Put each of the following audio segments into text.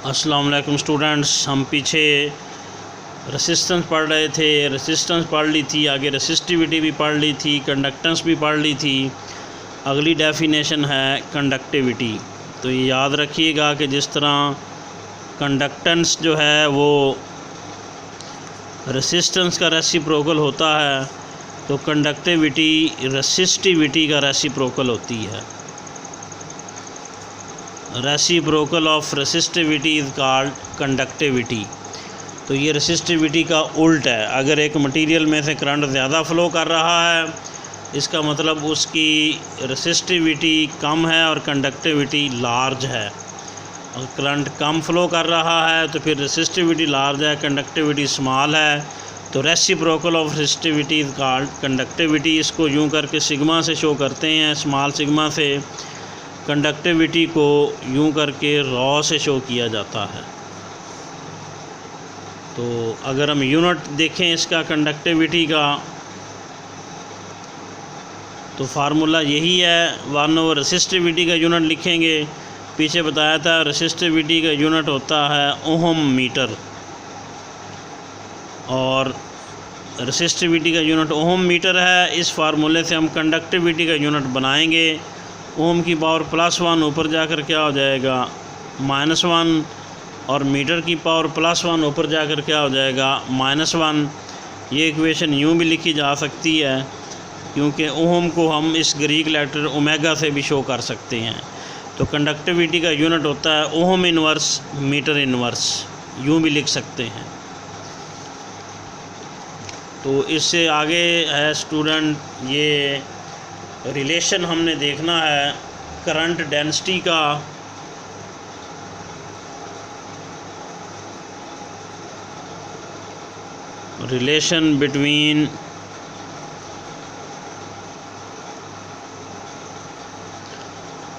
अस्सलाम वालेकुम स्टूडेंट्स, हम पीछे रेसिस्टेंस पढ़ रहे थे। रेसिस्टेंस पढ़ ली थी, आगे रेसिस्टिविटी भी पढ़ ली थी, कंडक्टेंस भी पढ़ ली थी। अगली डेफिनेशन है कंडक्टिविटी। तो ये याद रखिएगा कि जिस तरह कंडक्टेंस जो है वो रेसिस्टेंस का रेसिप्रोकल होता है, तो कंडक्टिविटी रेसिस्टिविटी का रेसिप्रोकल होती है। Reciprocal of resistivity is called conductivity. तो ये रेसिस्टिविटी का उल्ट है। अगर एक मटेरियल में से करंट ज़्यादा फ़्लो कर रहा है, इसका मतलब उसकी रेसिस्टिविटी कम है और कंडक्टिविटी लार्ज है। और करंट कम फ़्लो कर रहा है तो फिर रेसिस्टिविटी लार्ज है, कंडक्टिविटी स्मॉल है। तो reciprocal of resistivity is called conductivity. इसको यूँ करके सिग्मा से शो करते हैं, स्मॉल सिग्मा से। कंडक्टिविटी को यूं करके रॉ से शो किया जाता है। तो अगर हम यूनिट देखें इसका कंडक्टिविटी का, तो फार्मूला यही है, 1/, रेसिस्टिविटी का यूनिट लिखेंगे। पीछे बताया था रेसिस्टिविटी का यूनिट होता है ओहम मीटर, और रेसिस्टिविटी का यूनिट ओहम मीटर है। इस फार्मूले से हम कंडक्टिविटी का यूनिट बनाएंगे। ओम की पावर +1 ऊपर जाकर क्या हो जाएगा -1, और मीटर की पावर +1 ऊपर जाकर क्या हो जाएगा -1। ये इक्वेशन यूँ भी लिखी जा सकती है, क्योंकि ओम को हम इस ग्रीक लेटर ओमेगा से भी शो कर सकते हैं। तो कंडक्टिविटी का यूनिट होता है ओम इनवर्स मीटर इनवर्स, यूँ भी लिख सकते हैं। तो इससे आगे है स्टूडेंट, ये रिलेशन हमने देखना है करंट डेंसिटी का। Relation between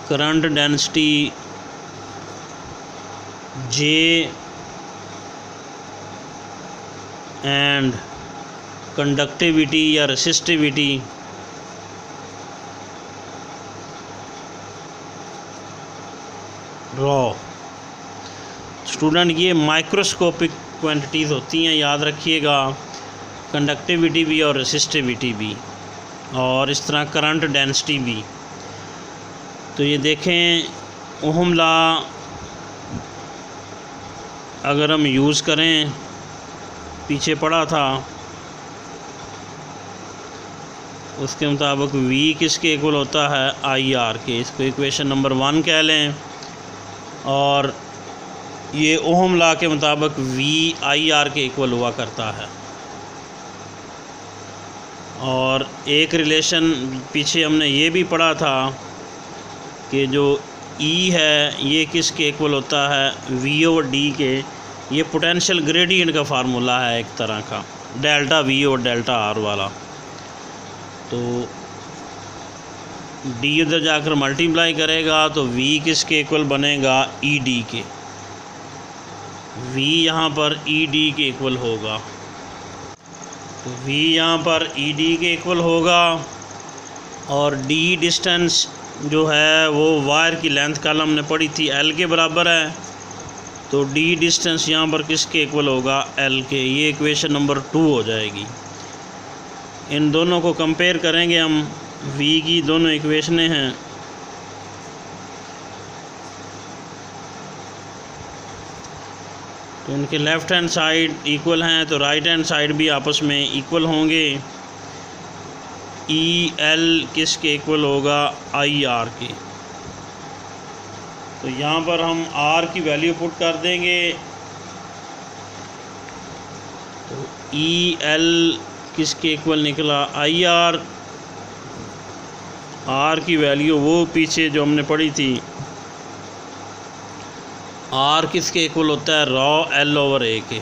current density J and conductivity या रेसिस्टिविटी रॉ। स्टूडेंट, ये माइक्रोस्कोपिक क्वांटिटीज़ होती हैं, याद रखिएगा। कंडक्टिविटी भी और रेसिस्टिविटी भी, और इस तरह करंट डेंसिटी भी। तो ये देखें, ओहम लॉ अगर हम यूज़ करें, पीछे पढ़ा था, उसके मुताबिक V किसके इक्वल होता है IR के। इसको इक्वेशन नंबर 1 कह लें। और ये ओहम लॉ के मुताबिक V IR के इक्वल हुआ करता है। और एक रिलेशन पीछे हमने ये भी पढ़ा था कि जो E है ये किसके इक्वल होता है V/D के। ये पोटेंशियल ग्रेडियंट का फार्मूला है एक तरह का, डेल्टा V और डेल्टा R वाला। तो D उधर जाकर मल्टीप्लाई करेगा तो V किसके इक्वल बनेगा ED के। V यहाँ पर ED के इक्वल होगा। तो V यहाँ पर ED के इक्वल होगा, और D डिस्टेंस जो है वो वायर की लेंथ कल हमने पढ़ी थी L के बराबर है। तो D डिस्टेंस यहाँ पर किसके इक्वल होगा L के। ये इक्वेशन नंबर 2 हो जाएगी। इन दोनों को कंपेयर करेंगे हम। V की दोनों इक्वेशनें हैं। तो उनके लेफ़्ट हैंड साइड इक्वल हैं, तो राइट हैंड साइड भी आपस में इक्वल होंगे। EL किसके इक्वल होगा IR के। तो यहाँ पर हम R की वैल्यू पुट कर देंगे। तो EL किसके इक्वल निकला IR। R की वैल्यू वो पीछे जो हमने पढ़ी थी, R किसके इक्वल होता है रॉ L/A के।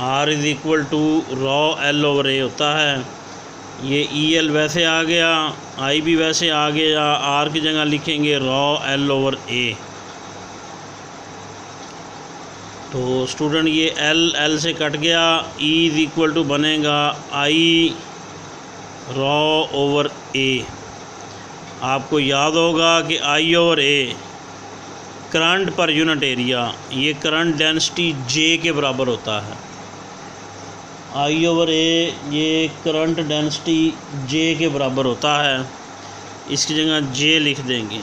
R is equal to rho L/A होता है। ये EL वैसे आ गया, I भी वैसे आ गया। R की जगह लिखेंगे रॉ L/A। तो स्टूडेंट ये L से कट गया, E इज़ इक्वल टू बनेगा I ρ/A। आपको याद होगा कि I/A current per unit area, ये करंट डेंसिटी J के बराबर होता है। I/A ये करंट डेंसिटी J के बराबर होता है, इसकी जगह J लिख देंगे।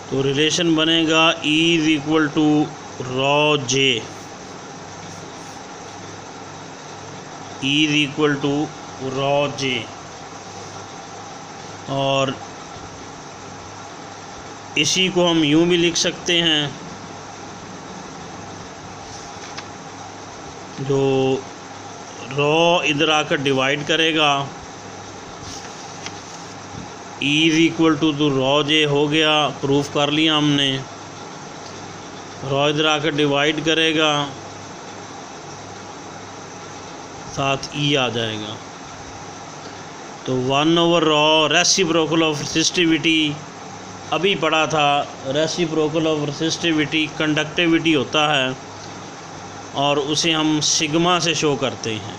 तो रिलेशन बनेगा E = ρJ, E = ρJ। और इसी को हम यूँ भी लिख सकते हैं, जो रॉ इधर आकर डिवाइड करेगा, E = ρJ हो गया, प्रूफ कर लिया हमने। रॉ इधर आकर डिवाइड करेगा, साथ E आ जाएगा। तो 1/ρ रेसिप्रोकल ऑफ रेसिस्टिविटी, अभी पढ़ा था, रेसिप्रोकल ऑफ रेसिस्टिविटी कंडक्टिविटी होता है और उसे हम सिग्मा से शो करते हैं।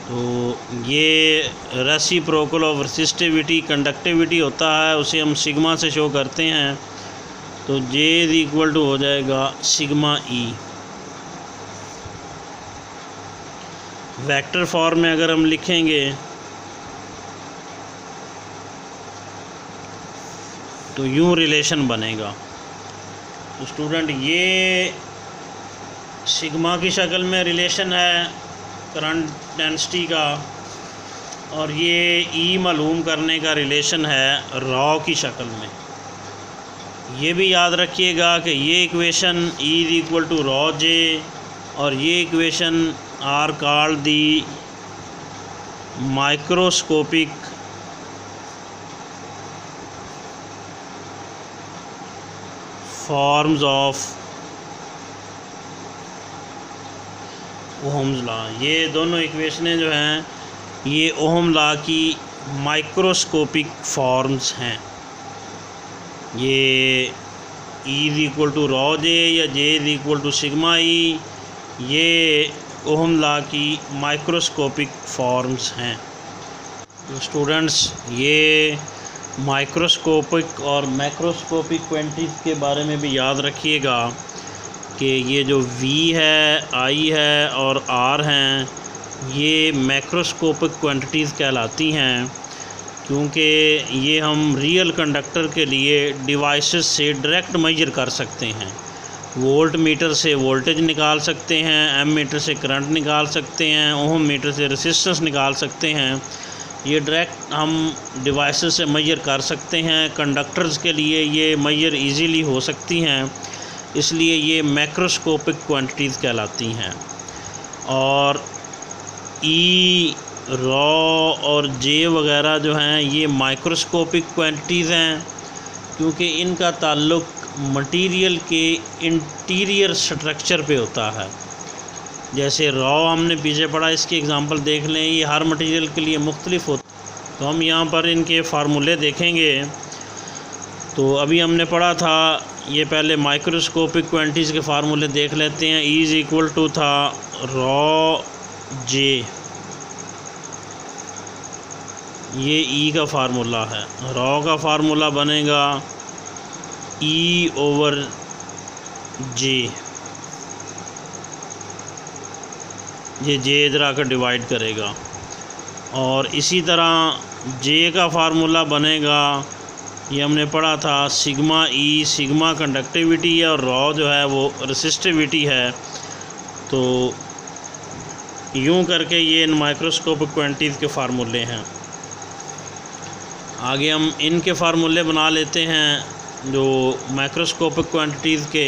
तो ये रेसिप्रोकल ऑफ रेसिस्टिविटी कंडक्टिविटी होता है, उसे हम सिग्मा से शो करते हैं। तो J = हो जाएगा सिग्मा E। वेक्टर फॉर्म में अगर हम लिखेंगे तो यूँ रिलेशन बनेगा। तो स्टूडेंट ये सिग्मा की शक्ल में रिलेशन है करंट डेंसिटी का, और ये E मालूम करने का रिलेशन है रॉ की शक्ल में। ये भी याद रखिएगा कि ये इक्वेशन E = ρJ और ये equation are called the microscopic forms of Ohm's law. ये दोनों इक्वेशनें जो हैं ये ओहम लॉ की माइक्रोस्कोपिक फॉर्म्स हैं। ये E = ρJ या J = सिग्मा E, ये ओहम लॉ की माइक्रोस्कोपिक फॉर्म्स हैं। तो स्टूडेंट्स ये माइक्रोस्कोपिक और मैक्रोस्कोपिक क्वांटिटीज़ के बारे में भी याद रखिएगा कि ये जो V है, I है और R हैं, ये मैक्रोस्कोपिक क्वांटिटीज़ कहलाती हैं, क्योंकि ये हम रियल कंडक्टर के लिए डिवाइसेस से डायरेक्ट मेजर कर सकते हैं। वोल्ट मीटर से वोल्टेज निकाल सकते हैं, एम मीटर से करंट निकाल सकते हैं, ओहम मीटर से रेसिस्टेंस निकाल सकते हैं। ये डायरेक्ट हम डिवाइसेस से मेजर कर सकते हैं। कंडक्टर्स के लिए ये मेजर इजीली हो सकती हैं, इसलिए ये मैक्रोस्कोपिक क्वांटिटीज़ कहलाती हैं। और E, रॉ और J वगैरह जो हैं ये माइक्रोस्कोपिक क्वांटिटीज़ हैं, क्योंकि इनका ताल्लुक़ मटेरियल के इंटीरियर स्ट्रक्चर पे होता है। जैसे रॉ हमने पीछे पढ़ा, इसकी एग्जांपल देख लें, ये हर मटेरियल के लिए मुख्तलिफ होता है। तो हम यहाँ पर इनके फार्मूले देखेंगे। तो अभी हमने पढ़ा था, ये पहले माइक्रोस्कोपिक क्वांटिटीज़ के फार्मूले देख लेते हैं। E = था रॉ J, ये E का फार्मूला है। रॉ का फार्मूला बनेगा E/J, ये J इधर आकर डिवाइड करेगा। और इसी तरह J का फार्मूला बनेगा, ये हमने पढ़ा था, सिग्मा E, सिग्मा कंडक्टिविटी है और रॉ जो है वो रेसिस्टिविटी है। तो यूँ करके ये इन माइक्रोस्कोपिक क्वांटिटीज़ के फार्मूले हैं। आगे हम इनके फार्मूले बना लेते हैं जो मैक्रोस्कोपिक क्वांटिटीज़ के।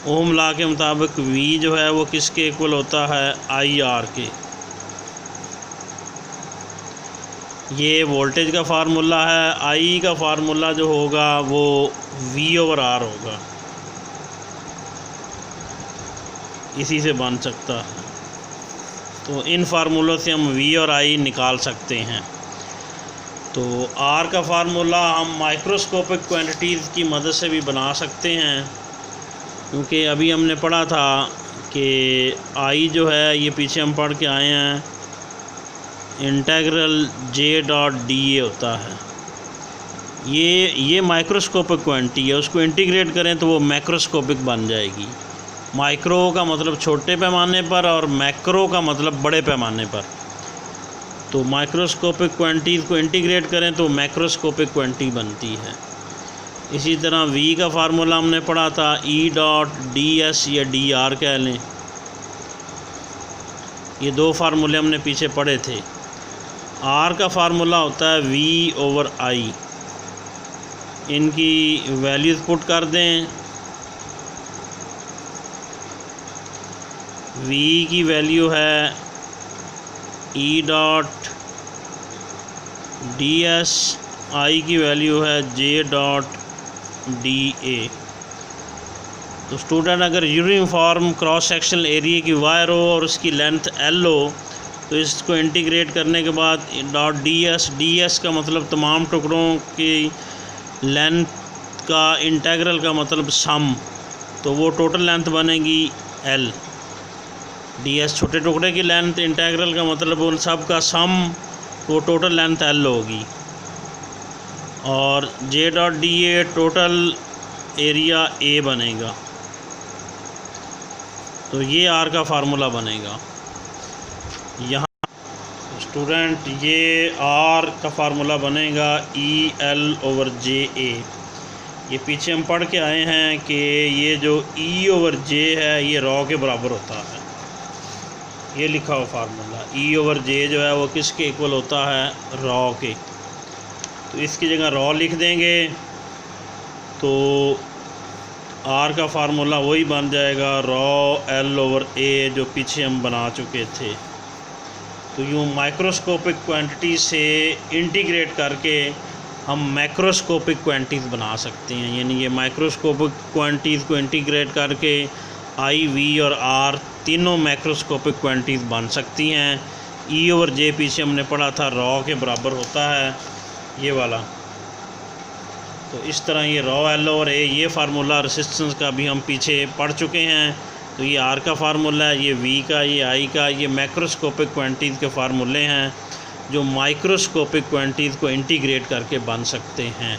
ओहम लॉ के मुताबिक V जो है वो किसके इक्वल होता है, IR के। ये वोल्टेज का फार्मूला है। I का फार्मूला जो होगा वो V/R होगा, इसी से बन सकता है। तो इन फार्मूलों से हम V और I निकाल सकते हैं। तो R का फार्मूला हम माइक्रोस्कोपिक क्वांटिटीज़ की मदद से भी बना सकते हैं, क्योंकि अभी हमने पढ़ा था कि I जो है ये पीछे हम पढ़ के आए हैं integral J dot D A होता है। ये माइक्रोस्कोपिक क्वांटिटी है, उसको इंटीग्रेट करें तो वो मैक्रोस्कोपिक बन जाएगी। माइक्रो का मतलब छोटे पैमाने पर और मैक्रो का मतलब बड़े पैमाने पर। तो माइक्रोस्कोपिक क्वांटिटीज़ को इंटीग्रेट करें तो मैक्रोस्कोपिक क्वांटिटी बनती है। इसी तरह v का फार्मूला हमने पढ़ा था, ई डॉट डी एस या डी आर कह लें। ये दो फार्मूले हमने पीछे पढ़े थे। r का फार्मूला होता है v/i। इनकी वैल्यूज़ पुट कर दें। v की वैल्यू है ई डॉट डी एस, आई की वैल्यू है जे डॉट डी ए। तो स्टूडेंट अगर यूनिफॉर्म क्रॉस सेक्शनल एरिया की वायर हो और उसकी लेंथ एल हो तो इसको इंटीग्रेट करने के बाद डॉट डी एस का मतलब तमाम टुकड़ों की लेंथ का, इंटेग्रल का मतलब सम, तो वो टोटल लेंथ बनेगी एल। डी एस छोटे टुकड़े की लेंथ, इंटेग्रल का मतलब उन सब का सम, वो टोटल लेंथ एल होगी। और J dot D A total area A बनेगा। तो ये आर का फार्मूला बनेगा। यहाँ स्टूडेंट ये आर का फार्मूला बनेगा ई एल ओवर जे ए। ये पीछे हम पढ़ के आए हैं कि ये जो ई ओवर जे है ये रॉ के बराबर होता है। ये लिखा हुआ फार्मूला ई ओवर जे जो है वो किसके इक्वल होता है, रॉ के। तो इसकी जगह रॉ लिख देंगे तो आर का फार्मूला वही बन जाएगा, रॉ एल ओवर ए, जो पीछे हम बना चुके थे। तो यूँ माइक्रोस्कोपिक क्वांटिटी से इंटीग्रेट करके हम मैक्रोस्कोपिक क्वांटिटीज़ बना सकते हैं। यानी ये माइक्रोस्कोपिक क्वांटिटीज़ को इंटीग्रेट करके आई, वी और आर तीनों मैक्रोस्कोपिक क्वांटिटीज़ बन सकती हैं। ई ओवर जे पीछे हमने पढ़ा था रॉ के बराबर होता है, ये वाला। तो इस तरह ये रॉ एल और ए, ये फार्मूला रेसिस्टेंस का भी हम पीछे पढ़ चुके हैं। तो ये आर का फार्मूला है, ये वी का, ये आई का, ये मैक्रोस्कोपिक क्वांटिटीज़ के फार्मूले हैं जो माइक्रोस्कोपिक क्वांटिटीज़ को इंटीग्रेट करके बन सकते हैं।